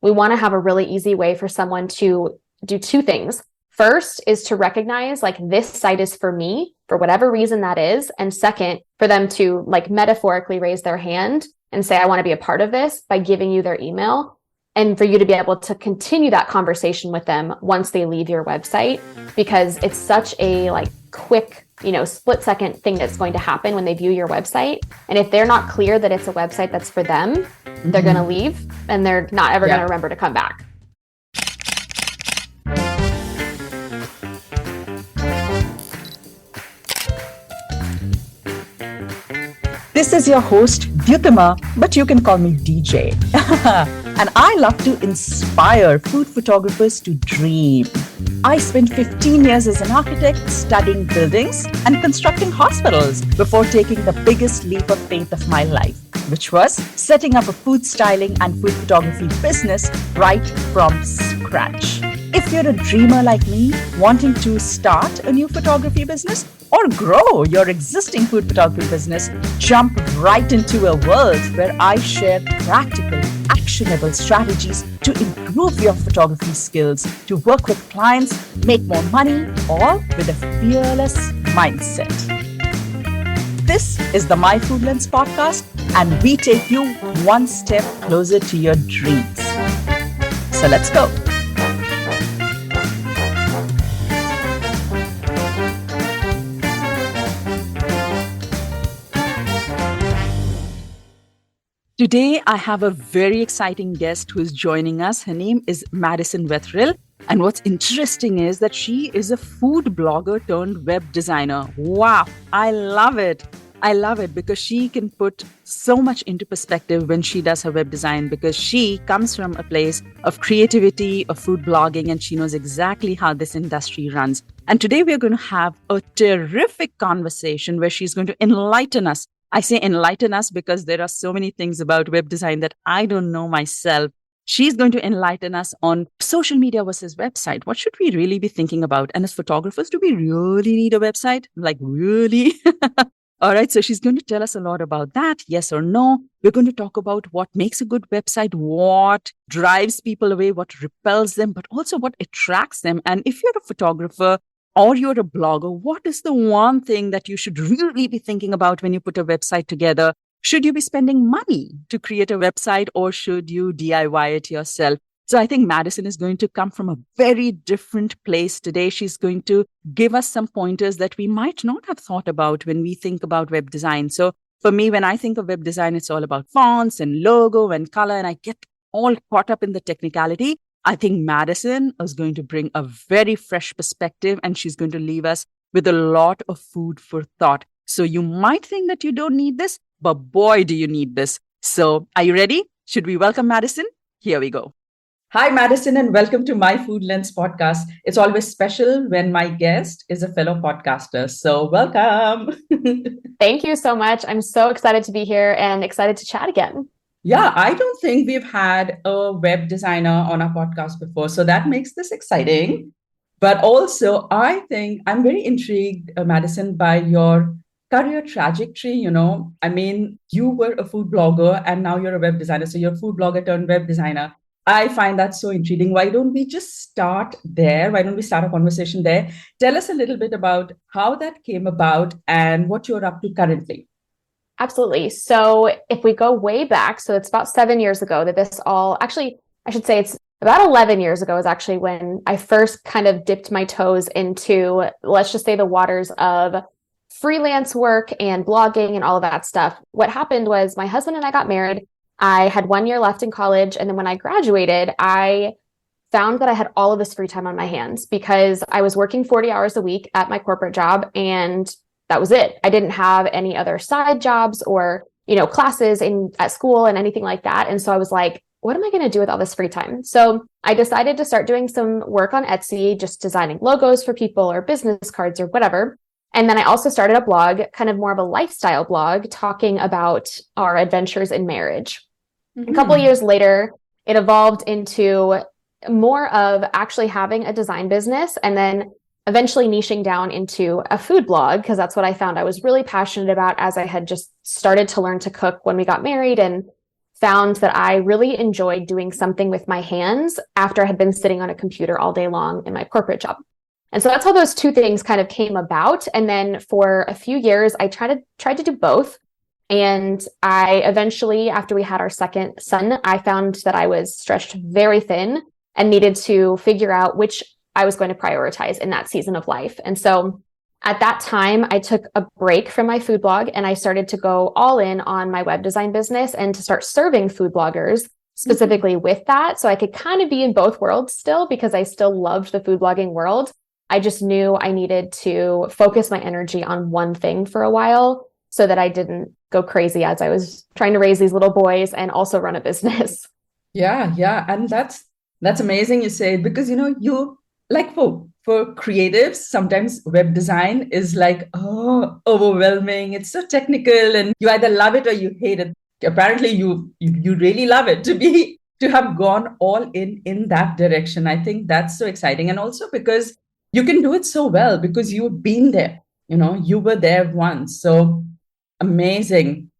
we want to have a really easy way for someone to do two things. First is to recognize like this site is for me for whatever reason that is. And second, for them to like metaphorically raise their hand and say, I want to be a part of this by giving you their email, and for you to be able to continue that conversation with them once they leave your website, because it's such a like quick, split second thing that's going to happen when they view your website. And if they're not clear that it's a website that's for them, they're going to leave and they're not ever going to remember to come back. This is your host, Dyutama, but you can call me DJ. And I love to inspire food photographers to dream. I spent 15 years as an architect studying buildings and constructing hospitals before taking the biggest leap of faith of my life, which was setting up a food styling and food photography business right from scratch. If you're a dreamer like me, wanting to start a new photography business or grow your existing food photography business, jump right into a world where I share practical, actionable strategies to improve your photography skills, to work with clients, make more money, all with a fearless mindset. This is the My Food Lens podcast, and we take you one step closer to your dreams. So let's go. Today, I have a very exciting guest who is joining us. Her name is Madison Wetherill. And what's interesting is that she is a food blogger turned web designer. Wow, I love it. I love it because she can put so much into perspective when she does her web design, because she comes from a place of creativity, of food blogging, and she knows exactly how this industry runs. And today we're going to have a terrific conversation where she's going to enlighten us. I say enlighten us because there are so many things about web design that I don't know myself. She's going to enlighten us on social media versus website. What should we really be thinking about? And as photographers, do we really need a website? Like, really? All right. So she's going to tell us a lot about that. Yes or no. We're going to talk about what makes a good website, what drives people away, what repels them, but also what attracts them. And if you're a photographer, or you're a blogger, what is the one thing that you should really be thinking about when you put a website together? Should you be spending money to create a website, or should you DIY it yourself? So I think Madison is going to come from a very different place today. She's going to give us some pointers that we might not have thought about when we think about web design. So for me, when I think of web design, it's all about fonts and logo and color, and I get all caught up in the technicality. I think Madison is going to bring a very fresh perspective, and she's going to leave us with a lot of food for thought. So you might think that you don't need this, but boy, do you need this. So are you ready? Should we welcome Madison? Here we go. Hi, Madison, and welcome to My Food Lens podcast. It's always special when my guest is a fellow podcaster. So welcome. Thank you so much. I'm so excited to be here and excited to chat again. Yeah, I don't think we've had a web designer on our podcast before, so that makes this exciting. But also, I think I'm very intrigued, Madison, by your career trajectory. You were a food blogger and now you're a web designer. So you're a food blogger turned web designer. I find that so intriguing. Why don't we just start there? Why don't we start a conversation there? Tell us a little bit about how that came about and what you're up to currently. Absolutely. So if we go way back, so it's about 7 years ago that this all, actually, I should say it's about 11 years ago is actually when I first kind of dipped my toes into, let's just say, the waters of freelance work and blogging and all of that stuff. What happened was my husband and I got married. I had 1 year left in college. And then when I graduated, I found that I had all of this free time on my hands because I was working 40 hours a week at my corporate job, and that was it. I didn't have any other side jobs or, classes at school and anything like that. And so I was like, what am I going to do with all this free time? So I decided to start doing some work on Etsy, just designing logos for people or business cards or whatever. And then I also started a blog, kind of more of a lifestyle blog, talking about our adventures in marriage. Mm-hmm. A couple of years later, it evolved into more of actually having a design business, and then eventually niching down into a food blog, because that's what I found I was really passionate about as I had just started to learn to cook when we got married and found that I really enjoyed doing something with my hands after I had been sitting on a computer all day long in my corporate job. And so that's how those two things kind of came about. And then for a few years, I tried to do both. And I eventually, after we had our second son, I found that I was stretched very thin and needed to figure out which I was going to prioritize in that season of life. And so at that time, I took a break from my food blog and I started to go all in on my web design business and to start serving food bloggers specifically with that. So I could kind of be in both worlds still because I still loved the food blogging world. I just knew I needed to focus my energy on one thing for a while so that I didn't go crazy as I was trying to raise these little boys and also run a business. Yeah. And that's amazing you say it, because you like for creatives, sometimes web design is like, oh, overwhelming. It's so technical and you either love it or you hate it. Apparently you really love it to have gone all in that direction. I think that's so exciting. And also because you can do it so well because you've been there, you were there once. So amazing.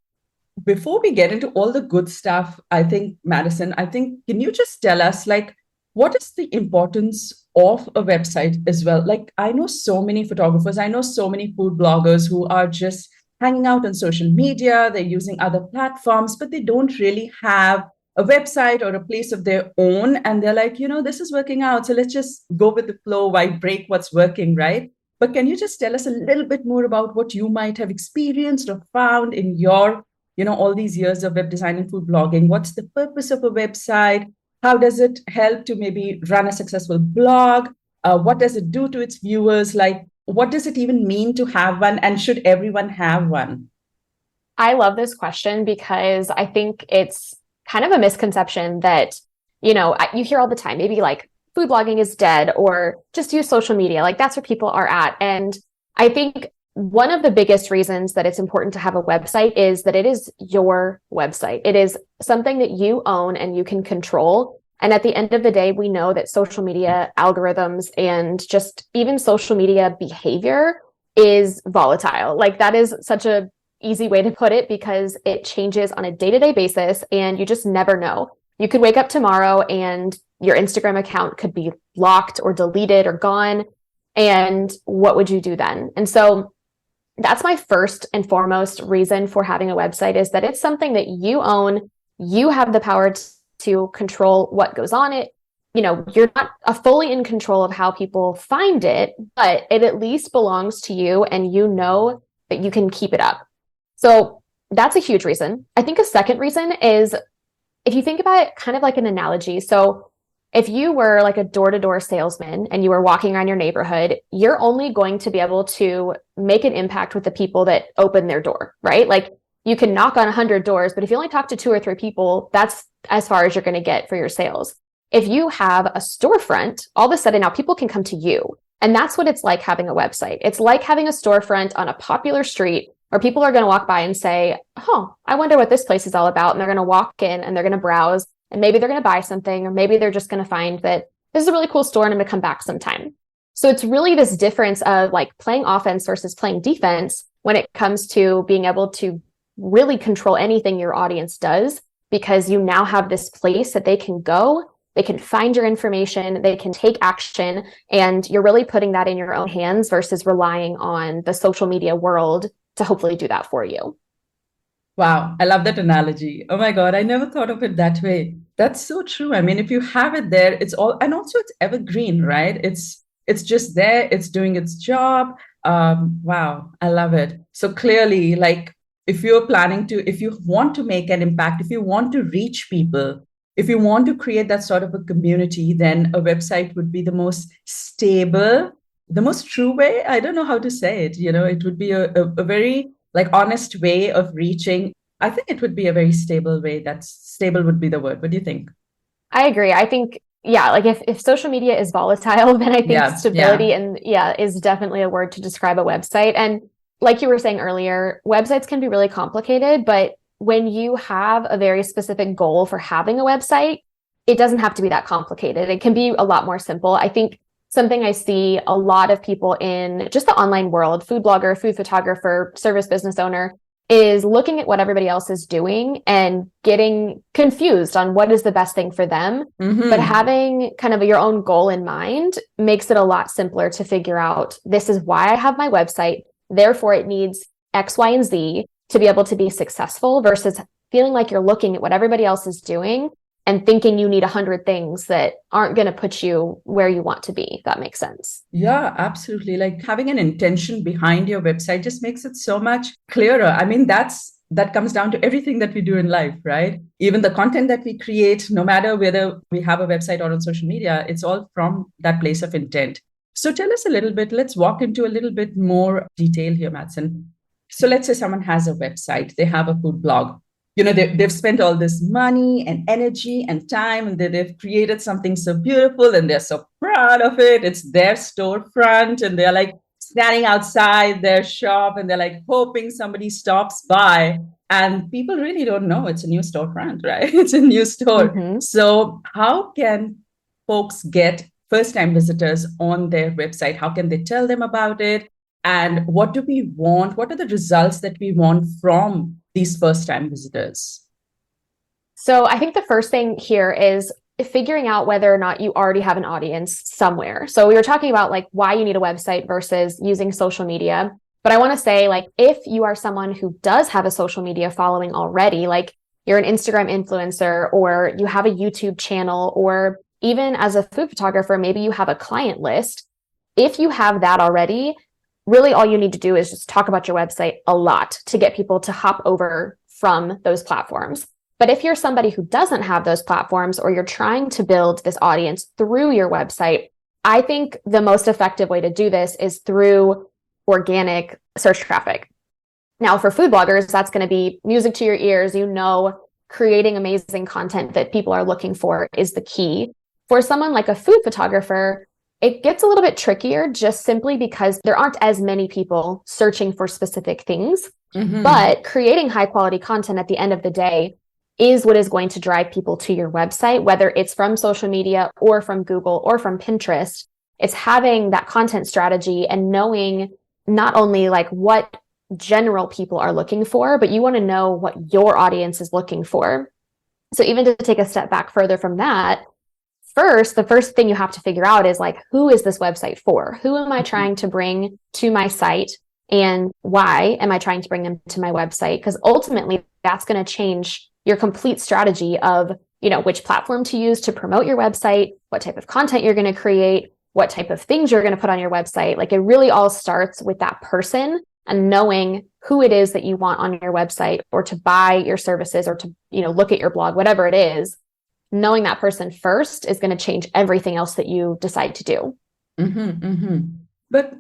Before we get into all the good stuff, I think, Madison, can you just tell us, like, what is the importance of a website as well? Like, I know so many photographers, I know so many food bloggers who are just hanging out on social media, they're using other platforms, but they don't really have a website or a place of their own. And they're like, this is working out. So let's just go with the flow. Why break what's working, right? But can you just tell us a little bit more about what you might have experienced or found in your, all these years of web design and food blogging? What's the purpose of a website? How does it help to maybe run a successful blog? What does it do to its viewers? Like, what does it even mean to have one? And should everyone have one? I love this question because I think it's kind of a misconception that, you hear all the time, maybe like food blogging is dead or just use social media. Like that's where people are at. And I think one of the biggest reasons that it's important to have a website is that it is your website. It is something that you own and you can control. And at the end of the day, we know that social media algorithms and just even social media behavior is volatile. Like that is such a easy way to put it because it changes on a day-to-day basis and you just never know. You could wake up tomorrow and your Instagram account could be locked or deleted or gone. And what would you do then? And so that's my first and foremost reason for having a website is that it's something that you own. You have the power to control what goes on it. You're not fully in control of how people find it, but it at least belongs to you and you know that you can keep it up. So that's a huge reason. I think a second reason is if you think about it kind of like an analogy. So if you were like a door-to-door salesman and you were walking around your neighborhood, you're only going to be able to make an impact with the people that open their door, right? Like you can knock on 100 doors, but if you only talk to 2 or 3 people, that's as far as you're going to get for your sales. If you have a storefront, all of a sudden now people can come to you. And that's what it's like having a website. It's like having a storefront on a popular street where people are going to walk by and say, oh, I wonder what this place is all about. And they're going to walk in and they're going to browse and maybe they're going to buy something, or maybe they're just going to find that this is a really cool store and I'm going to come back sometime. So it's really this difference of like playing offense versus playing defense when it comes to being able to really control anything your audience does, because you now have this place that they can go, they can find your information, they can take action, and you're really putting that in your own hands versus relying on the social media world to hopefully do that for you. Wow, I love that analogy. Oh my God, I never thought of it that way. That's so true. I mean, if you have it there, it's all, and also it's evergreen, right? It's just there, it's doing its job. Wow, I love it. So clearly, like if you're planning to, if you want to make an impact, if you want to reach people, if you want to create that sort of a community, then a website would be the most stable, the most true way. I don't know how to say it. It would be a very like honest way of reaching. I think it would be a very stable way. That's stable would be the word. What do you think? I agree. I think, yeah, like if social media is volatile, then I think stability and is definitely a word to describe a website. And like you were saying earlier, websites can be really complicated, but when you have a very specific goal for having a website, it doesn't have to be that complicated. It can be a lot more simple. I think something I see a lot of people in just the online world, food blogger, food photographer, service business owner, is looking at what everybody else is doing and getting confused on what is the best thing for them. But having kind of your own goal in mind makes it a lot simpler to figure out, this is why I have my website. Therefore, it needs X, Y, and Z to be able to be successful, versus feeling like you're looking at what everybody else is doing and thinking you need 100 things that aren't going to put you where you want to be, if that makes sense. Yeah, absolutely. Like having an intention behind your website just makes it so much clearer. I mean, that comes down to everything that we do in life, right? Even the content that we create, no matter whether we have a website or on social media, it's all from that place of intent. So tell us a little bit, let's walk into a little bit more detail here, Madison. So let's say someone has a website, they have a food blog. They've spent all this money and energy and time, and they've created something so beautiful, and they're so proud of it. It's their storefront, and they're like standing outside their shop, and they're like hoping somebody stops by. And people really don't know it's a new storefront, right? It's a new store. So how can folks get first-time visitors on their website? How can they tell them about it? And what do we want? What are the results that we want from these first-time visitors? So I think the first thing here is figuring out whether or not you already have an audience somewhere. So we were talking about like why you need a website versus using social media. But I want to say, like, if you are someone who does have a social media following already, like you're an Instagram influencer, or you have a YouTube channel, or even as a food photographer, maybe you have a client list. If you have that already, really all you need to do is just talk about your website a lot to get people to hop over from those platforms. But if you're somebody who doesn't have those platforms, or you're trying to build this audience through your website, I think the most effective way to do this is through organic search traffic. Now, for food bloggers, that's going to be music to your ears. Creating amazing content that people are looking for is the key. For someone like a food photographer, it gets a little bit trickier just simply because there aren't as many people searching for specific things. But creating high quality content at the end of the day is what is going to drive people to your website, whether it's from social media or from Google or from Pinterest. It's having that content strategy and knowing not only like what general people are looking for, but you want to know what your audience is looking for. So even to take a step back further from that, the first thing you have to figure out is like, who is this website for? Who am I trying to bring to my site? And why am I trying to bring them to my website? Because ultimately that's going to change your complete strategy of, which platform to use to promote your website, what type of content you're going to create, what type of things you're going to put on your website. Like, it really all starts with that person and knowing who it is that you want on your website, or to buy your services, or to, look at your blog, whatever it is. Knowing that person first is going to change everything else that you decide to do. But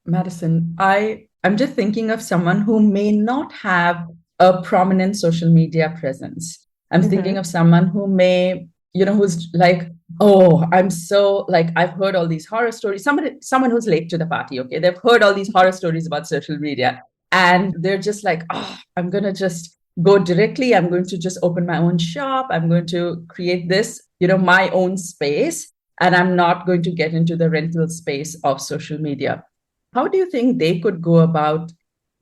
Madison, I'm just thinking of someone who may not have a prominent social media presence. I'm thinking of someone who may, who's like, oh, I'm so like, I've heard all these horror stories. Someone who's late to the party. Okay. They've heard all these horror stories about social media, and they're just like, oh, I'm going to just go directly. I'm going to just open my own shop. I'm going to create this, my own space, and I'm not going to get into the rental space of social media. How do you think they could go about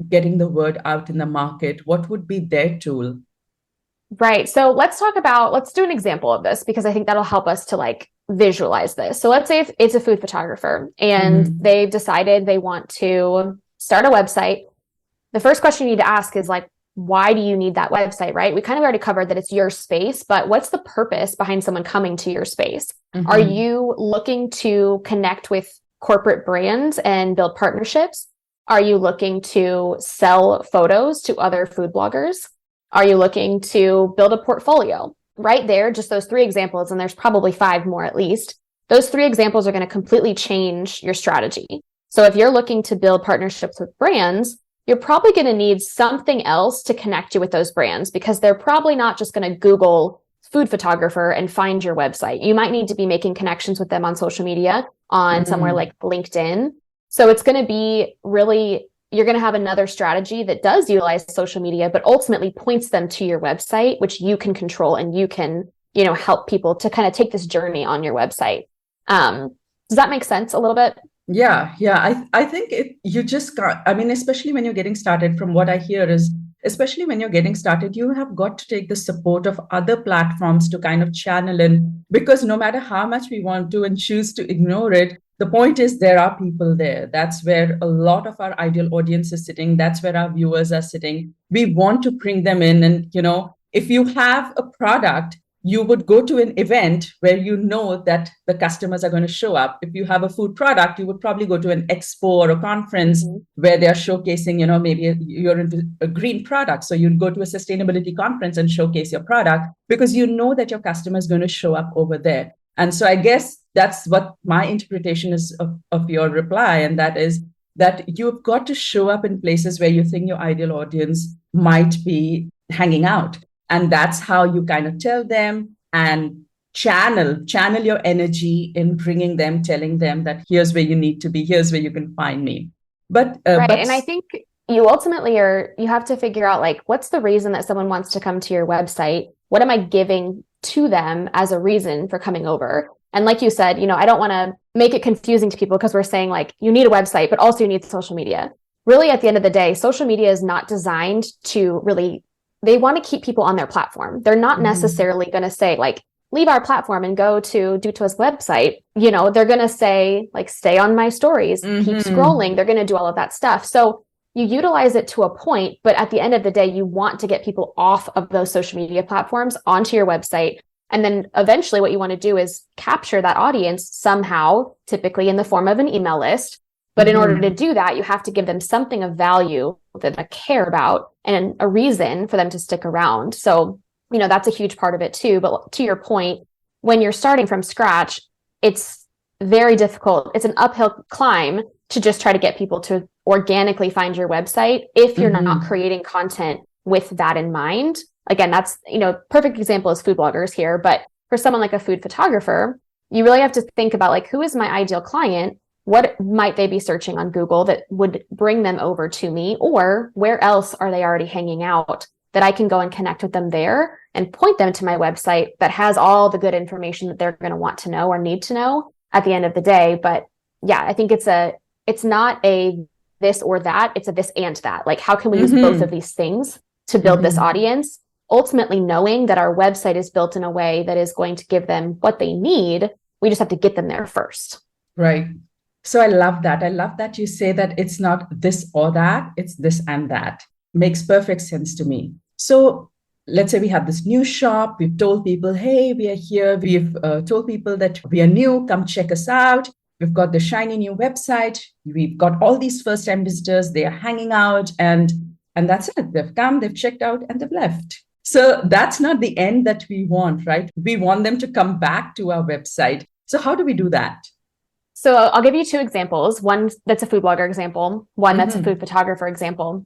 getting the word out in the market? What would be their tool? Right. So let's do an example of this, because I think that'll help us to like visualize this. So let's say if it's a food photographer and they've decided they want to start a website. The first question you need to ask is like, why do you need that website, right? We kind of already covered that it's your space, but what's the purpose behind someone coming to your space? Are you looking to connect with corporate brands and build partnerships? Are you looking to sell photos to other food bloggers? Are you looking to build a portfolio? Right there, just those 3 examples, and there's probably 5 more at least. Those 3 examples are going to completely change your strategy. So if you're looking to build partnerships with brands, you're probably going to need something else to connect you with those brands, because they're probably not just going to Google food photographer and find your website. You might need to be making connections with them on social media, on somewhere like LinkedIn. So it's going to be really, you're going to have another strategy that does utilize social media, but ultimately points them to your website, which you can control, and you can, help people to kind of take this journey on your website. Does that make sense a little bit? Yeah. I think you just got, I mean, especially when you're getting started, from what I hear is especially when you're getting started, you have got to take the support of other platforms to kind of channel in, because no matter how much we want to and choose to ignore it, the point is there are people there. That's where a lot of our ideal audience is sitting. That's where our viewers are sitting. We want to bring them in. And, if you have a product, you would go to an event where you know that the customers are going to show up. If you have a food product, you would probably go to an expo or a conference where they're showcasing, maybe you're into a green product. So you'd go to a sustainability conference and showcase your product because you know that your customer is going to show up over there. And so I guess that's what my interpretation is of your reply. And that is that you've got to show up in places where you think your ideal audience might be hanging out. And that's how you kind of tell them and channel your energy in bringing them, telling them that here's where you need to be, here's where you can find me. Right. And I think you ultimately you have to figure out, like, what's the reason that someone wants to come to your website? What am I giving to them as a reason for coming over? And like you said, I don't want to make it confusing to people because we're saying, like, you need a website, but also you need social media. Really, at the end of the day, social media is not designed to really, they want to keep people on their platform. They're not necessarily going to say, like, leave our platform and go to Duto's website. They're going to say, like, stay on my stories, keep scrolling. They're going to do all of that stuff. So you utilize it to a point, but at the end of the day, you want to get people off of those social media platforms onto your website. And then eventually what you want to do is capture that audience somehow, typically in the form of an email list. But in order to do that, you have to give them something of value that they care about and a reason for them to stick around. So, that's a huge part of it too. But to your point, when you're starting from scratch, it's very difficult. It's an uphill climb to just try to get people to organically find your website if you're not creating content with that in mind. Again, that's, perfect example is food bloggers here. But for someone like a food photographer, you really have to think about, like, who is my ideal client? What might they be searching on Google that would bring them over to me? Or where else are they already hanging out that I can go and connect with them there and point them to my website that has all the good information that they're going to want to know or need to know at the end of the day. But yeah, I think it's not a this or that, it's a this and that. Like, how can we use both of these things to build this audience? Ultimately, knowing that our website is built in a way that is going to give them what they need, we just have to get them there first. Right. So I love that. I love that you say that it's not this or that, it's this and that. Makes perfect sense to me. So let's say we have this new shop. We've told people, hey, we are here. We've told people that we are new. Come check us out. We've got the shiny new website. We've got all these first-time visitors. They are hanging out and that's it. They've come, they've checked out, and they've left. So that's not the end that we want, right? We want them to come back to our website. So how do we do that? So I'll give you two examples. One that's a food blogger example, one that's a food photographer example.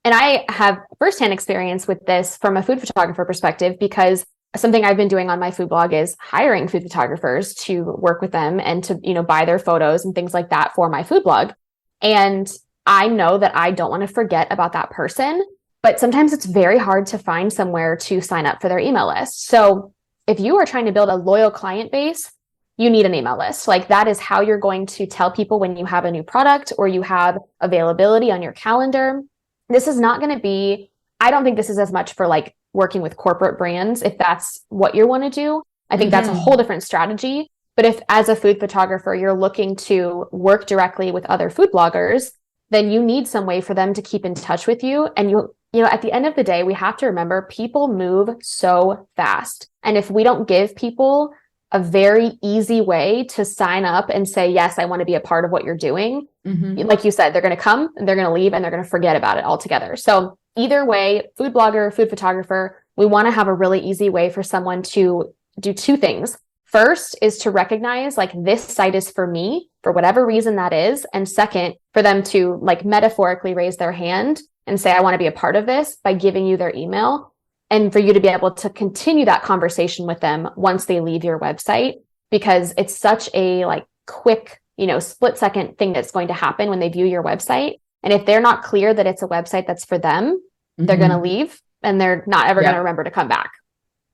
And I have firsthand experience with this from a food photographer perspective, because something I've been doing on my food blog is hiring food photographers to work with them and to, buy their photos and things like that for my food blog. And I know that I don't want to forget about that person, but sometimes it's very hard to find somewhere to sign up for their email list. So if you are trying to build a loyal client base, you need an email list. Like, that is how you're going to tell people when you have a new product or you have availability on your calendar. This is not going to be, I don't think this is as much for, like, working with corporate brands. If that's what you want to do, I think that's a whole different strategy. But if as a food photographer, you're looking to work directly with other food bloggers, then you need some way for them to keep in touch with you. And at the end of the day, we have to remember people move so fast. And if we don't give people a very easy way to sign up and say, yes, I want to be a part of what you're doing, like you said, they're going to come and they're going to leave and they're going to forget about it altogether. So either way, food blogger, food photographer, we want to have a really easy way for someone to do two things. First is to recognize, like, this site is for me for whatever reason that is. And second, for them to, like, metaphorically raise their hand and say, I want to be a part of this, by giving you their email, and for you to be able to continue that conversation with them once they leave your website, because it's such a, like, quick, split second thing that's going to happen when they view your website. And if they're not clear that it's a website that's for them, they're going to leave and they're not ever going to remember to come back.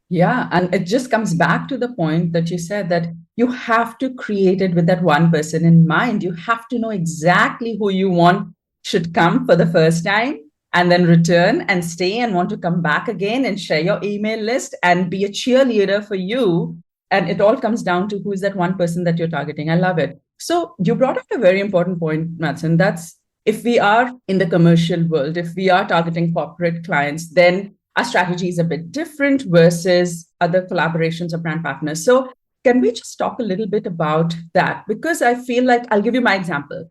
Yeah. And it just comes back to the point that you said, that you have to create it with that one person in mind. You have to know exactly who you want should come for the first time. and then return and stay and want to come back again and share your email list and be a cheerleader for you. And it all comes down to who is that one person that you're targeting. I love it. So you brought up a very important point, Madison. That's if we are in the commercial world, if we are targeting corporate clients, then our strategy is a bit different versus other collaborations or brand partners. So can we just talk a little bit about that? Because I feel like, I'll give you my example.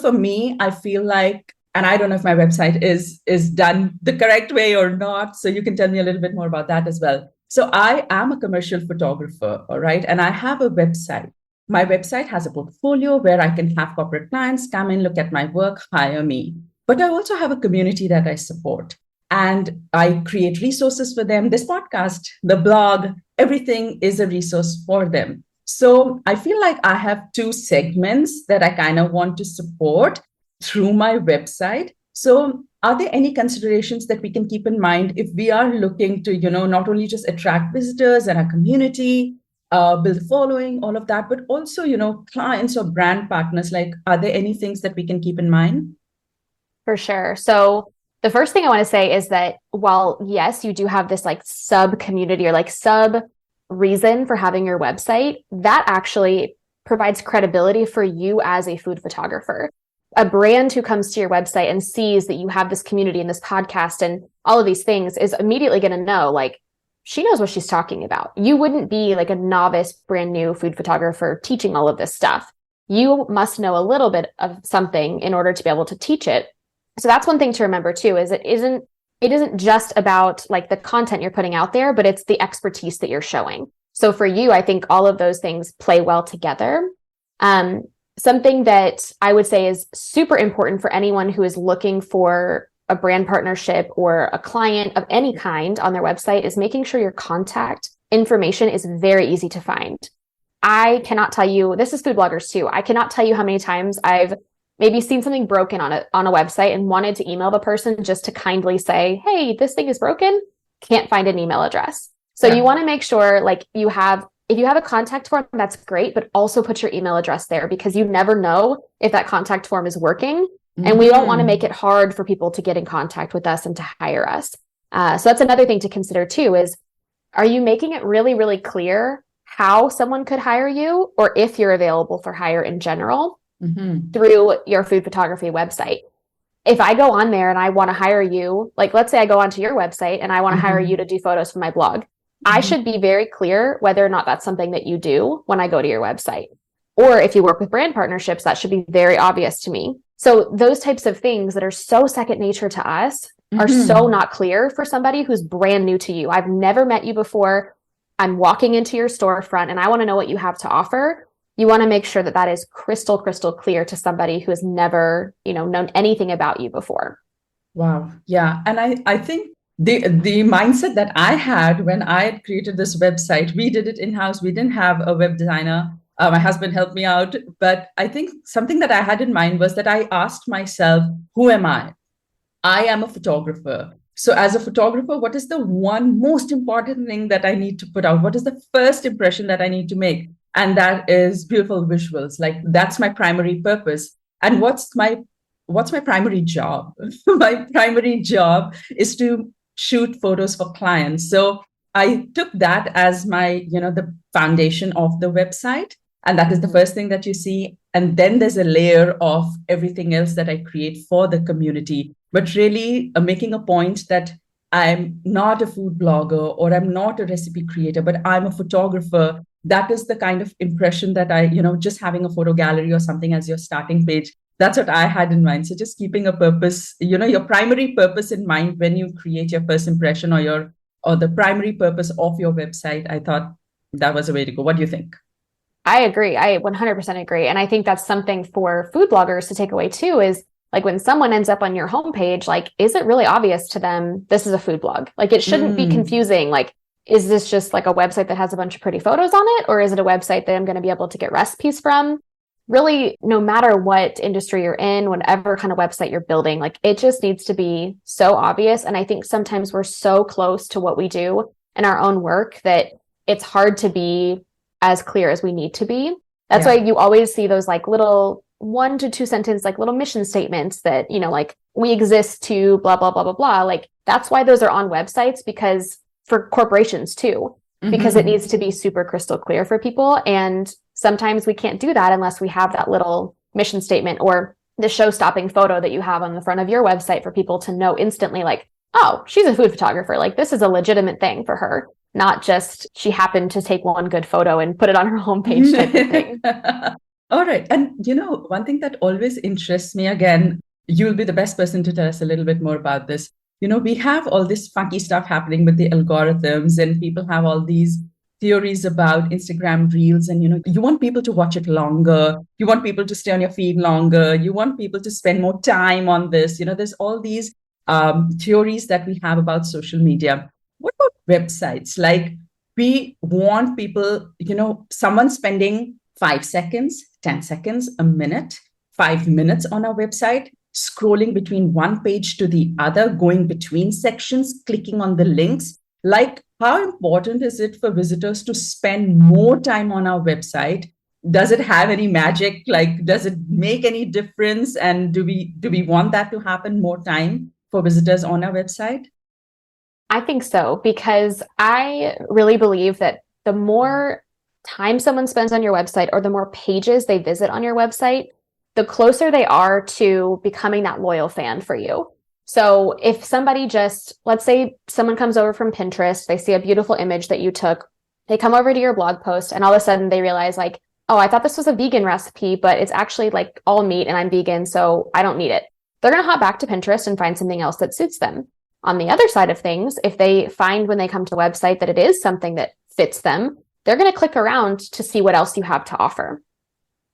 For me, I feel like, and I don't know if my website is done the correct way or not. So you can tell me a little bit more about that as well. So I am a commercial photographer, all right? And I have a website. My website has a portfolio where I can have corporate clients come in, look at my work, hire me. But I also have a community that I support. And I create resources for them. This podcast, the blog, everything is a resource for them. So I feel like I have two segments that I kind of want to support through my website. So are there any considerations that we can keep in mind if we are looking to, not only just attract visitors and our community, build following, all of that, but also, clients or brand partners? Like, are there any things that we can keep in mind? For sure. So the first thing I want to say is that while, yes, you do have this like sub community or like sub reason for having your website, that actually provides credibility for you as a food photographer. A brand who comes to your website and sees that you have this community and this podcast and all of these things is immediately going to know, like, she knows what she's talking about. You wouldn't be like a novice, brand new food photographer teaching all of this stuff. You must know a little bit of something in order to be able to teach it. So that's one thing to remember too, is it isn't just about like the content you're putting out there, but it's the expertise that you're showing. So for you, I think all of those things play well together. Something that I would say is super important for anyone who is looking for a brand partnership or a client of any kind on their website is making sure your contact information is very easy to find. I cannot tell you, this is food bloggers too, I cannot tell you how many times I've maybe seen something broken on a website and wanted to email the person just to kindly say, hey, this thing is broken, can't find an email address. So you want to make sure like if you have a contact form, that's great, but also put your email address there because you never know if that contact form is working. And we don't want to make it hard for people to get in contact with us and to hire us. So that's another thing to consider too, is are you making it really, really clear how someone could hire you or if you're available for hire in general through your food photography website? If I go on there and I want to hire you, like let's say I go onto your website and I want to hire you to do photos for my blog, I should be very clear whether or not that's something that you do when I go to your website. Or if you work with brand partnerships, that should be very obvious to me. So those types of things that are so second nature to us are so not clear for somebody who's brand new to you. I've never met you before. I'm walking into your storefront and I want to know what you have to offer. You want to make sure that that is crystal, crystal clear to somebody who has never, known anything about you before. Wow. Yeah. And I think the mindset that I had when I had created this website, we did it in-house. We didn't have a web designer. My husband helped me out. But I think something that I had in mind was that I asked myself, who am I? I am a photographer. So as a photographer, what is the one most important thing that I need to put out? What is the first impression that I need to make? And that is beautiful visuals. Like that's my primary purpose. And what's my primary job? My primary job is to shoot photos for clients. So I took that as my, the foundation of the website. And that is the first thing that you see. And then there's a layer of everything else that I create for the community. But really making a point that I'm not a food blogger or I'm not a recipe creator, but I'm a photographer. That is the kind of impression that I, just having a photo gallery or something as your starting page. That's what I had in mind. So just keeping a purpose, your primary purpose in mind when you create your first impression or the primary purpose of your website. I thought that was a way to go. What do you think? I agree. I 100% agree. And I think that's something for food bloggers to take away too, is like when someone ends up on your homepage, like, is it really obvious to them this is a food blog? Like it shouldn't be confusing. Like, is this just like a website that has a bunch of pretty photos on it? Or is it a website that I'm going to be able to get recipes from? Really, no matter what industry you're in, whatever kind of website you're building, like it just needs to be so obvious. And I think sometimes we're so close to what we do in our own work that it's hard to be as clear as we need to be. That's why you always see those like little 1 to 2 sentence, like little mission statements that, like we exist to blah, blah, blah, blah, blah. Like that's why those are on websites, because for corporations too, because it needs to be super crystal clear for people. And sometimes we can't do that unless we have that little mission statement or the show-stopping photo that you have on the front of your website for people to know instantly, like, oh, she's a food photographer. Like this is a legitimate thing for her, not just she happened to take one good photo and put it on her homepage type of thing. All right. And one thing that always interests me, again, you'll be the best person to tell us a little bit more about this. We have all this funky stuff happening with the algorithms, and people have all these theories about Instagram Reels. And, you want people to watch it longer. You want people to stay on your feed longer. You want people to spend more time on this. There's all these theories that we have about social media. What about websites? Like we want people, someone spending 5 seconds, 10 seconds, a minute, 5 minutes on our website, scrolling between one page to the other, going between sections, clicking on the links. Like, how important is it for visitors to spend more time on our website? Does it have any magic? Like, does it make any difference? And do we want that to happen more time for visitors on our website? I think so, because I really believe that the more time someone spends on your website or the more pages they visit on your website, the closer they are to becoming that loyal fan for you. So if somebody let's say someone comes over from Pinterest, they see a beautiful image that you took, they come over to your blog post, and all of a sudden they realize like, oh, I thought this was a vegan recipe, but it's actually like all meat and I'm vegan, so I don't need it. They're going to hop back to Pinterest and find something else that suits them. On the other side of things, if they find when they come to the website that it is something that fits them, they're going to click around to see what else you have to offer.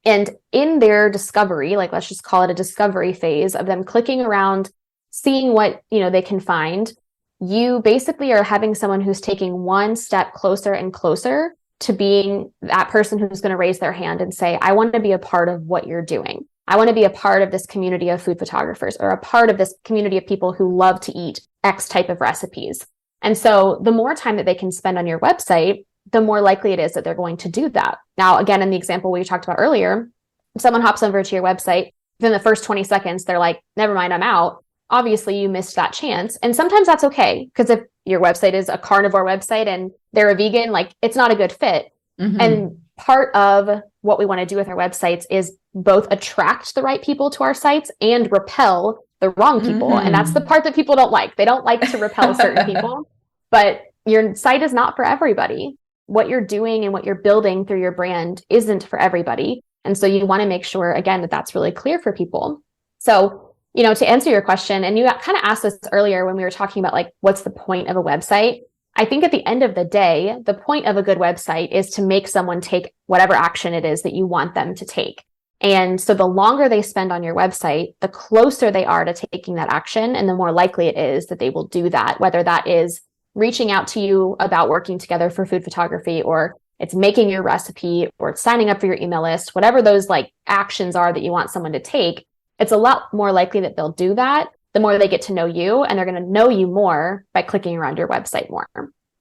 And in their discovery, like let's just call it a discovery phase of them clicking around, seeing what they can find, you basically are having someone who's taking one step closer and closer to being that person who's going to raise their hand and say, I want to be a part of what you're doing. I want to be a part of this community of food photographers, or a part of this community of people who love to eat X type of recipes. And so the more time that they can spend on your website, the more likely it is that they're going to do that. Now, again, in the example we talked about earlier, if someone hops over to your website, within the first 20 seconds, they're like, never mind, I'm out. Obviously, you missed that chance. And sometimes that's okay, because if your website is a carnivore website and they're a vegan, like it's not a good fit. And part of what we want to do with our websites is both attract the right people to our sites and repel the wrong people. And that's the part that people don't like. They don't like to repel certain people, but your site is not for everybody. What you're doing and what you're building through your brand isn't for everybody. And so you want to make sure, again, that that's really clear for people. So, to answer your question, and you kind of asked this earlier when we were talking about like, what's the point of a website? I think at the end of the day, the point of a good website is to make someone take whatever action it is that you want them to take. And so the longer they spend on your website, the closer they are to taking that action, and the more likely it is that they will do that, whether that is reaching out to you about working together for food photography, or it's making your recipe, or it's signing up for your email list, whatever those like actions are that you want someone to take, it's a lot more likely that they'll do that the more they get to know you, and they're going to know you more by clicking around your website more.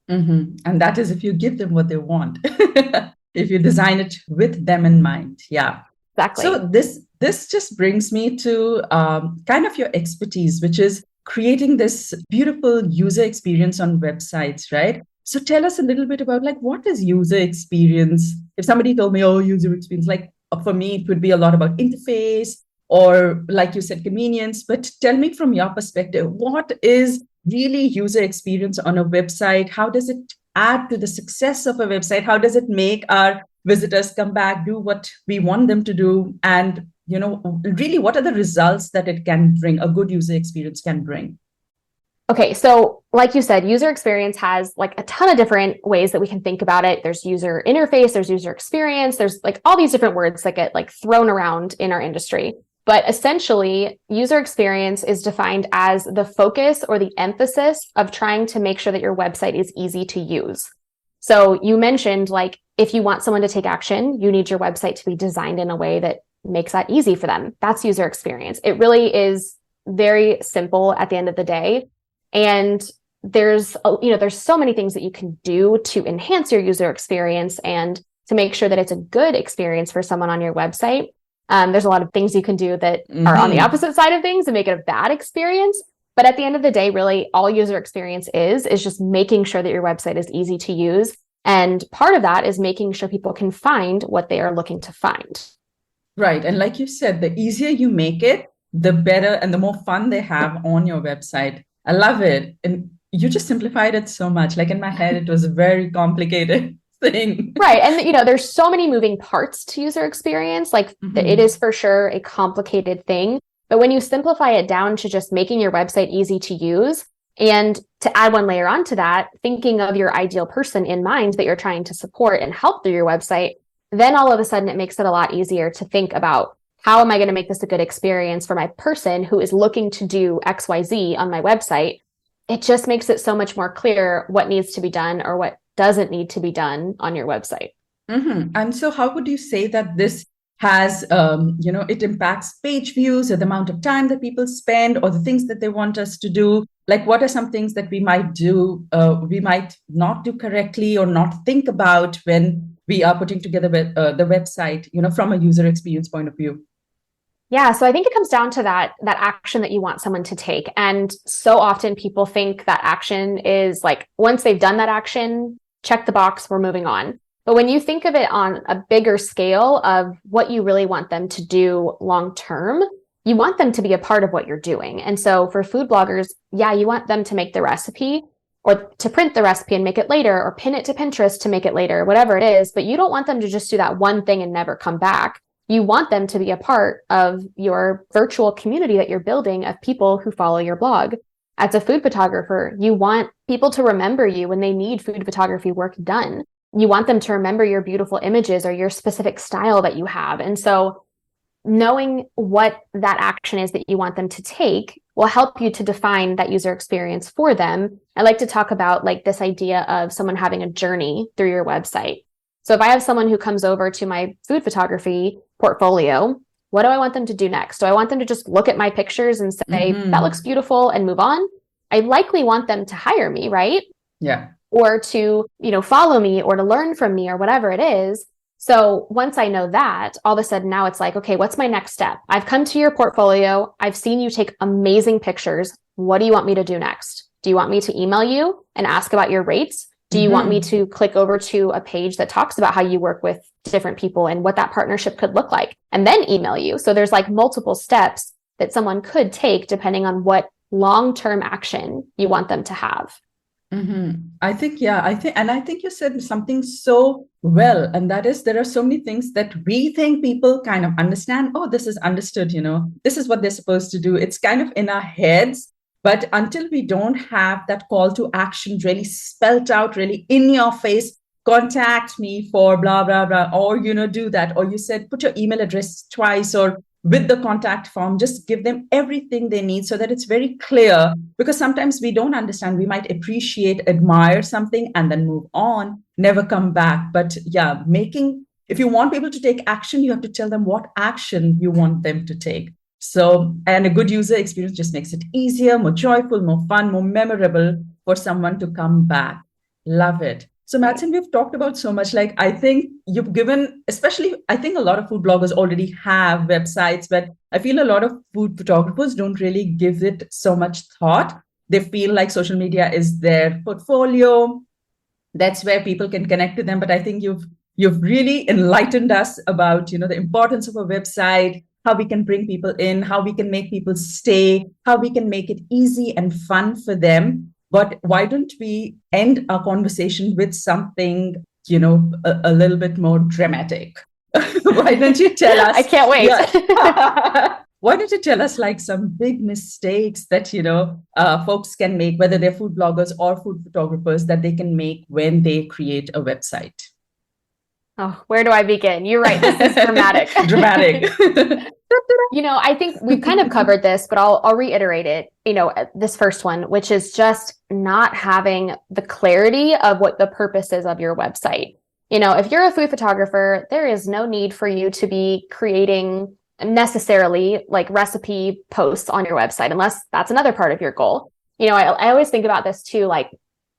And that is if you give them what they want, if you design it with them in mind. Yeah, exactly. So this just brings me to kind of your expertise, which is creating this beautiful user experience on websites, right? So tell us a little bit about like, what is user experience? If somebody told me, oh, user experience, like for me, it would be a lot about interface, or like you said, convenience. But tell me from your perspective, what is really user experience on a website? How does it add to the success of a website? How does it make our visitors come back, do what we want them to do? And, really, what are the results that it can bring, a good user experience can bring? Okay, so like you said, user experience has like a ton of different ways that we can think about it. There's user interface, there's user experience, there's like all these different words that get like thrown around in our industry. But essentially, user experience is defined as the focus or the emphasis of trying to make sure that your website is easy to use. So you mentioned like, if you want someone to take action, you need your website to be designed in a way that makes that easy for them. That's user experience. It really is very simple at the end of the day. And there's so many things that you can do to enhance your user experience and to make sure that it's a good experience for someone on your website. There's a lot of things you can do that are on the opposite side of things and make it a bad experience. But at the end of the day, really all user experience is just making sure that your website is easy to use. And part of that is making sure people can find what they are looking to find. Right. And like you said, the easier you make it, the better and the more fun they have on your website. I love it. And you just simplified it so much. Like in my head, it was a very complicated thing. Right. And there's so many moving parts to user experience. Like it is for sure a complicated thing. But when you simplify it down to just making your website easy to use, and to add one layer onto that, thinking of your ideal person in mind that you're trying to support and help through your website, then all of a sudden it makes it a lot easier to think about, how am I going to make this a good experience for my person who is looking to do XYZ on my website? It just makes it so much more clear what needs to be done or what doesn't need to be done on your website. And so how would you say that this has, it impacts page views or the amount of time that people spend or the things that they want us to do? Like, what are some things that we might do, we might not do correctly or not think about when we are putting together the website, from a user experience point of view? Yeah, so I think it comes down to that action that you want someone to take. And so often people think that action is like, once they've done that action, check the box, we're moving on. But when you think of it on a bigger scale of what you really want them to do long term, you want them to be a part of what you're doing. And so for food bloggers, yeah, you want them to make the recipe or to print the recipe and make it later, or pin it to Pinterest to make it later, whatever it is. But you don't want them to just do that one thing and never come back. You want them to be a part of your virtual community that you're building of people who follow your blog. As a food photographer, you want people to remember you when they need food photography work done. You want them to remember your beautiful images or your specific style that you have. And so knowing what that action is that you want them to take will help you to define that user experience for them. I like to talk about like this idea of someone having a journey through your website. So if I have someone who comes over to my food photography portfolio, what do I want them to do next? Do I want them to just look at my pictures and say, that looks beautiful and move on? I likely want them to hire me, right? Yeah. Or to, follow me or to learn from me or whatever it is. So once I know that, all of a sudden now it's like, okay, what's my next step? I've come to your portfolio. I've seen you take amazing pictures. What do you want me to do next? Do you want me to email you and ask about your rates? Do you want me to click over to a page that talks about how you work with different people and what that partnership could look like, and then email you? So there's like multiple steps that someone could take depending on what long-term action you want them to have. I think you said something so well, and that is, there are so many things that we think people kind of understand. Oh, this is understood, this is what they're supposed to do. It's kind of in our heads. But until we don't have that call to action really spelt out, really in your face, contact me for blah, blah, blah, or, do that. Or you said, put your email address twice, or with the contact form, just give them everything they need so that it's very clear. Because sometimes we don't understand. We might appreciate, admire something and then move on, never come back. But yeah, if you want people to take action, you have to tell them what action you want them to take. So, and a good user experience just makes it easier, more joyful, more fun, more memorable for someone to come back. Love it. So, Madison, we've talked about so much. Like, I think you've given, especially, I think a lot of food bloggers already have websites, but I feel a lot of food photographers don't really give it so much thought. They feel like social media is their portfolio. That's where people can connect to them. But I think you've really enlightened us about, the importance of a website, how we can bring people in, how we can make people stay, how we can make it easy and fun for them. But why don't we end our conversation with something, a little bit more dramatic? Why don't you tell us? I can't wait. Why don't you tell us like some big mistakes that, folks can make, whether they're food bloggers or food photographers, that they can make when they create a website? Oh, where do I begin? You're right. This is dramatic. Dramatic. I think we've kind of covered this, but I'll reiterate it, this first one, which is just not having the clarity of what the purpose is of your website. If you're a food photographer, there is no need for you to be creating necessarily like recipe posts on your website, unless that's another part of your goal. I always think about this too, like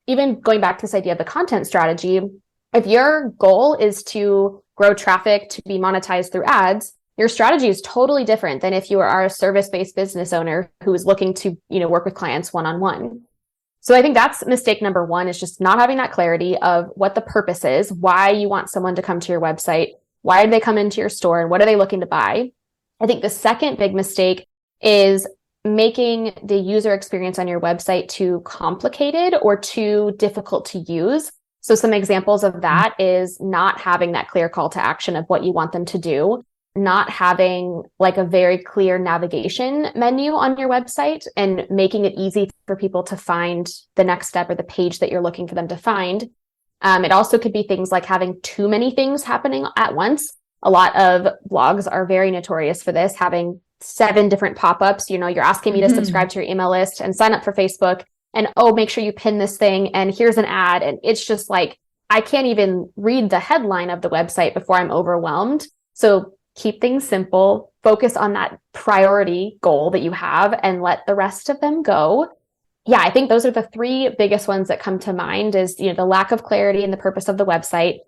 even going back to this idea of the content strategy. If your goal is to grow traffic to be monetized through ads, your strategy is totally different than if you are a service-based business owner who is looking to, work with clients one-on-one. So I think that's mistake number one, is just not having that clarity of what the purpose is, why you want someone to come to your website, why do they come into your store, and what are they looking to buy? I think the second big mistake is making the user experience on your website too complicated or too difficult to use. So some examples of that is not having that clear call to action of what you want them to do, not having like a very clear navigation menu on your website and making it easy for people to find the next step or the page that you're looking for them to find. It also could be things like having too many things happening at once. A lot of blogs are very notorious for this, having 7 different pop-ups. You're asking me to subscribe to your email list and sign up for Facebook, and make sure you pin this thing, and here's an ad. And it's just like, I can't even read the headline of the website before I'm overwhelmed. So keep things simple, focus on that priority goal that you have, and let the rest of them go. Yeah, I think those are the 3 biggest ones that come to mind is, the lack of clarity in the purpose of the website,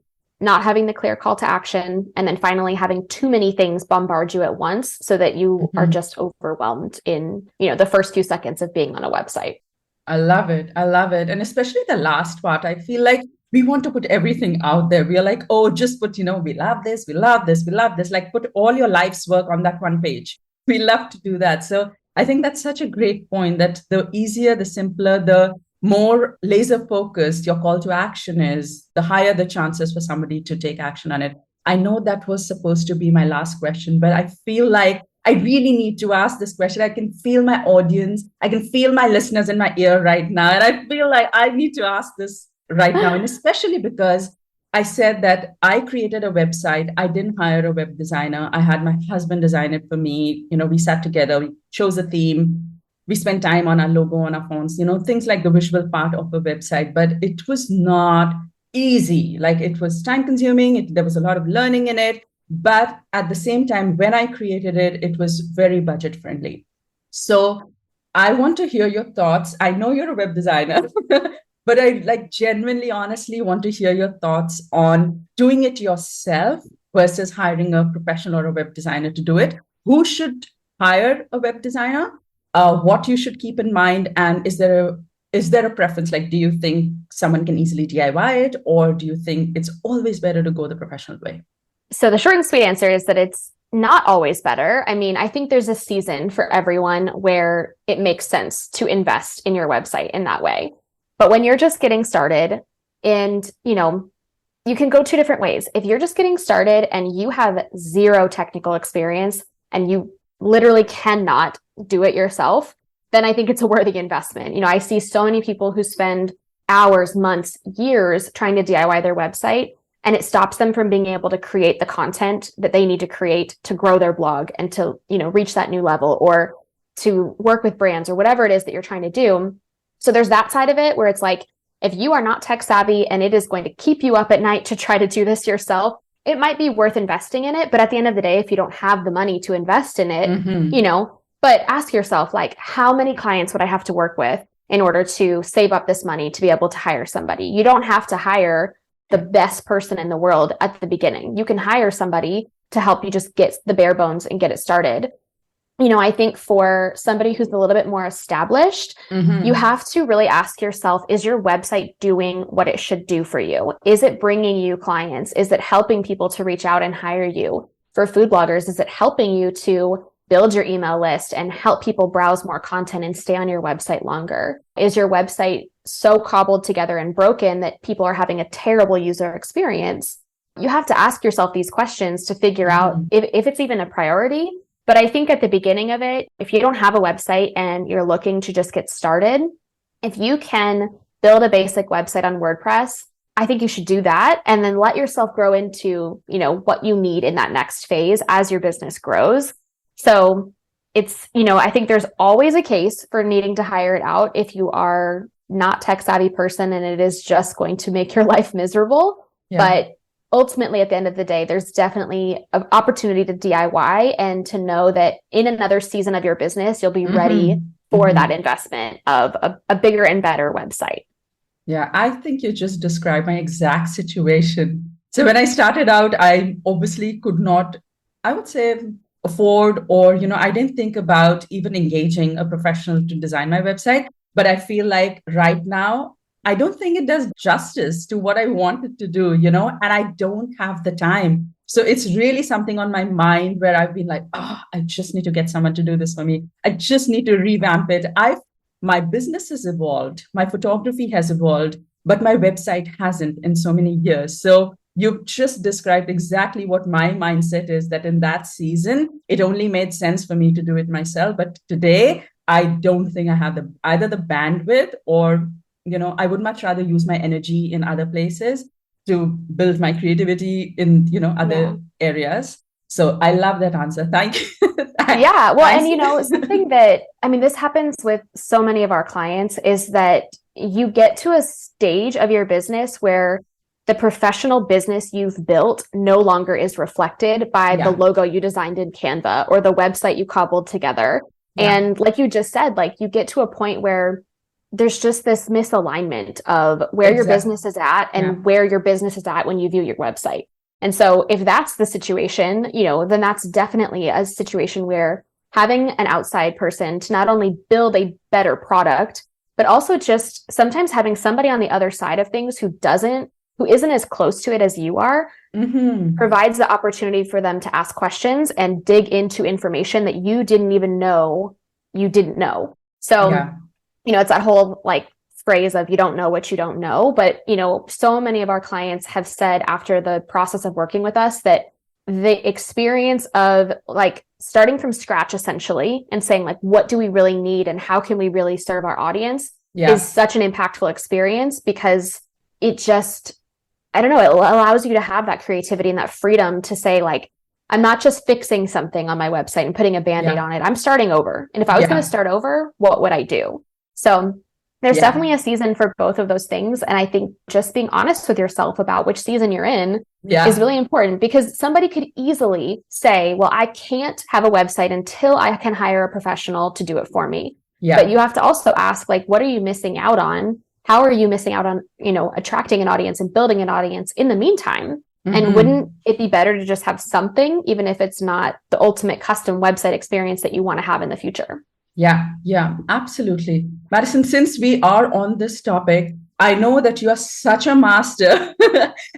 not having the clear call to action, and then finally having too many things bombard you at once so that you are just overwhelmed in, the first few seconds of being on a website. I love it. I love it. And especially the last part, I feel like we want to put everything out there. We are like, oh, just put, we love this, we love this, we love this. Like put all your life's work on that one page. We love to do that. So I think that's such a great point, that the easier, the simpler, the more laser focused your call to action is, the higher the chances for somebody to take action on it. I know that was supposed to be my last question, but I feel like I really need to ask this question. I can feel my audience. I can feel my listeners in my ear right now. And I feel like I need to ask this right now. And especially because I said that I created a website. I didn't hire a web designer. I had my husband design it for me. We sat together, we chose a theme. We spent time on our logo, on our fonts, things like the visual part of a website. But it was not easy. Like it was time consuming. There was a lot of learning in it. But at the same time, when I created it, it was very budget friendly. So I want to hear your thoughts. I know you're a web designer, but I genuinely, honestly want to hear your thoughts on doing it yourself versus hiring a professional or a web designer to do it. Who should hire a web designer? What you should keep in mind, and is there a preference? Like, do you think someone can easily DIY it, or do you think it's always better to go the professional way? So the short and sweet answer is that it's not always better. I mean, I think there's a season for everyone where it makes sense to invest in your website in that way. But when you're just getting started, and, you can go 2 different ways. If you're just getting started and you have 0 technical experience and you literally cannot do it yourself, then I think it's a worthy investment. I see so many people who spend hours, months, years trying to DIY their website, and it stops them from being able to create the content that they need to create to grow their blog and to, reach that new level, or to work with brands or whatever it is that you're trying to do. So there's that side of it where it's like, if you are not tech savvy and it is going to keep you up at night to try to do this yourself, it might be worth investing in it. But at the end of the day, if you don't have the money to invest in it, but ask yourself, like, how many clients would I have to work with in order to save up this money to be able to hire somebody? You don't have to hire the best person in the world at the beginning. You can hire somebody to help you just get the bare bones and get it started. I think for somebody who's a little bit more established, you have to really ask yourself, is your website doing what it should do for you? Is it bringing you clients? Is it helping people to reach out and hire you? For food bloggers, is it helping you to build your email list and help people browse more content and stay on your website longer? Is your website so cobbled together and broken that people are having a terrible user experience? You have to ask yourself these questions to figure out if it's even a priority. But I think at the beginning of it, if you don't have a website and you're looking to just get started, if you can build a basic website on WordPress, I think you should do that, and then let yourself grow into, what you need in that next phase as your business grows. So it's, I think there's always a case for needing to hire it out if you are not tech savvy person and it is just going to make your life miserable. Yeah. But ultimately, at the end of the day, there's definitely an opportunity to DIY and to know that in another season of your business, you'll be ready for that investment of a bigger and better website. Yeah, I think you just described my exact situation. So when I started out, I obviously could not I would say, afford, or, I didn't think about even engaging a professional to design my website. But I feel like right now, I don't think it does justice to what I wanted to do, and I don't have the time. So it's really something on my mind where I've been like, I just need to get someone to do this for me. I just need to revamp it. My business has evolved, my photography has evolved, but my website hasn't in so many years. So you've just described exactly what my mindset is, that in that season, it only made sense for me to do it myself. But today, I don't think I have either the bandwidth or, I would much rather use my energy in other places to build my creativity in, other areas. So I love that answer. Thank you. Yeah. Well, and something that, this happens with so many of our clients is that you get to a stage of your business where the professional business you've built no longer is reflected by the logo you designed in Canva or the website you cobbled together. Yeah. And like you just said, like you get to a point where there's just this misalignment of where your business is at and where your business is at when you view your website. And so if that's the situation, then that's definitely a situation where having an outside person to not only build a better product, but also just sometimes having somebody on the other side of things who isn't as close to it as you are, provides the opportunity for them to ask questions and dig into information that you didn't even know you didn't know. So, it's that whole like phrase of you don't know what you don't know. But, so many of our clients have said after the process of working with us that the experience of like starting from scratch essentially and saying like, what do we really need and how can we really serve our audience is such an impactful experience, because it just, I don't know, it allows you to have that creativity and that freedom to say like, I'm not just fixing something on my website and putting a Band-Aid on it. I'm starting over. And if I was going to start over, what would I do? So there's definitely a season for both of those things. And I think just being honest with yourself about which season you're in is really important, because somebody could easily say, well, I can't have a website until I can hire a professional to do it for me. But you have to also ask, like, what are you missing out on? How are you missing out on, attracting an audience and building an audience in the meantime? And wouldn't it be better to just have something, even if it's not the ultimate custom website experience that you want to have in the future? Yeah, absolutely. Madison, since we are on this topic, I know that you are such a master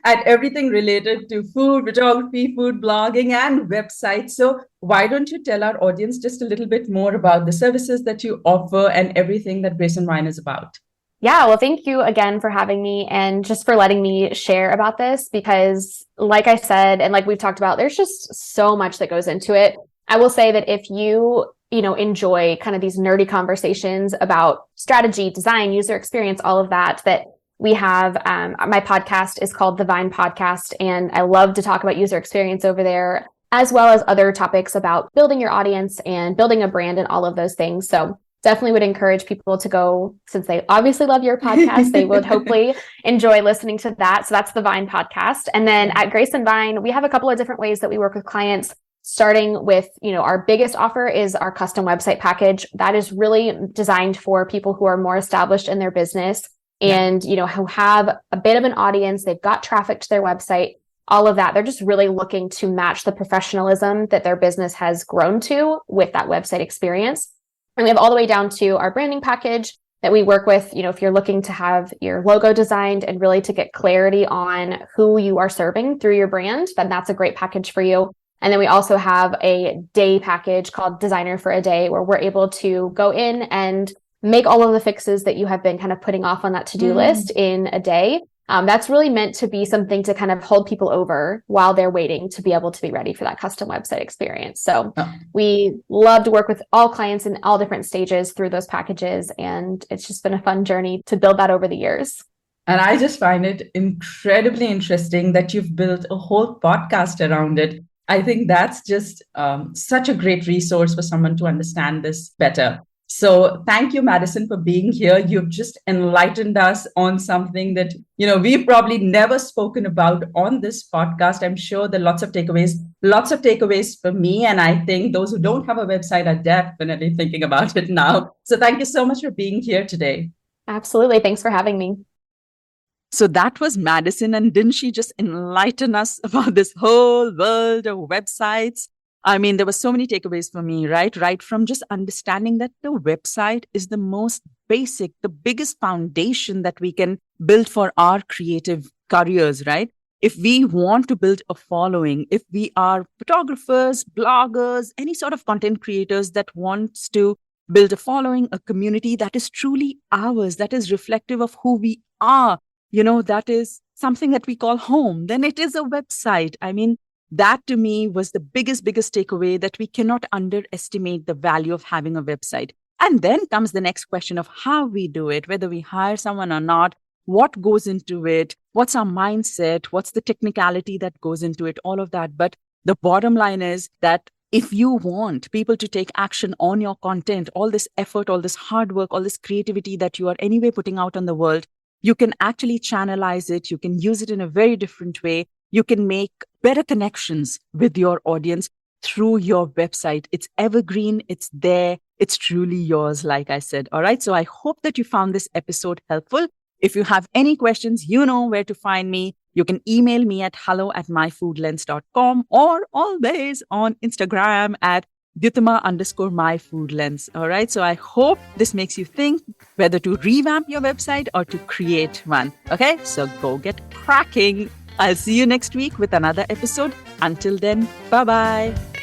at everything related to food, photography, food blogging, and websites. So why don't you tell our audience just a little bit more about the services that you offer and everything that Grace and Wine is about? Yeah, well, thank you again for having me and just for letting me share about this, because like I said, and like we've talked about, there's just so much that goes into it. I will say that if you enjoy kind of these nerdy conversations about strategy, design, user experience, all of that we have, my podcast is called The Vine Podcast, and I love to talk about user experience over there, as well as other topics about building your audience and building a brand and all of those things. So definitely would encourage people to go, since they obviously love your podcast, they would hopefully enjoy listening to that. So that's the Vine Podcast. And then at Grace and Vine, we have a couple of different ways that we work with clients, starting with, our biggest offer is our custom website package. That is really designed for people who are more established in their business and, who have a bit of an audience. They've got traffic to their website, all of that. They're just really looking to match the professionalism that their business has grown to with that website experience. And we have all the way down to our branding package that we work with, if you're looking to have your logo designed and really to get clarity on who you are serving through your brand, then that's a great package for you. And then we also have a day package called Designer for a Day, where we're able to go in and make all of the fixes that you have been kind of putting off on that to-do list in a day. That's really meant to be something to kind of hold people over while they're waiting to be able to be ready for that custom website experience. So we love to work with all clients in all different stages through those packages. And it's just been a fun journey to build that over the years. And I just find it incredibly interesting that you've built a whole podcast around it. I think that's just such a great resource for someone to understand this better. So thank you, Madison, for being here. You've just enlightened us on something that, we've probably never spoken about on this podcast. I'm sure there are lots of takeaways for me. And I think those who don't have a website are definitely thinking about it now. So thank you so much for being here today. Absolutely. Thanks for having me. So that was Madison. And didn't she just enlighten us about this whole world of websites I mean, there were so many takeaways for me, right? Right from just understanding that the website is the most basic, the biggest foundation that we can build for our creative careers, right? If we want to build a following, if we are photographers, bloggers, any sort of content creators that wants to build a following, a community that is truly ours, that is reflective of who we are, that is something that we call home, then it is a website. I mean, that to me was the biggest takeaway, that we cannot underestimate the value of having a website. And then comes the next question of how we do it, whether we hire someone or not, what goes into it, what's our mindset, what's the technicality that goes into it, all of that. But the bottom line is that if you want people to take action on your content, all this effort, all this hard work, all this creativity that you are anyway putting out on the world, you can actually channelize it. You can use it in a very different way. You can make better connections with your audience through your website. It's evergreen. It's there. It's truly yours, like I said. All right. So I hope that you found this episode helpful. If you have any questions, you know where to find me. You can email me at hello@myfoodlens.com or always on Instagram at Dyutama_myfoodlens. All right. So I hope this makes you think whether to revamp your website or to create one. Okay. So go get cracking. I'll see you next week with another episode. Until then, bye-bye.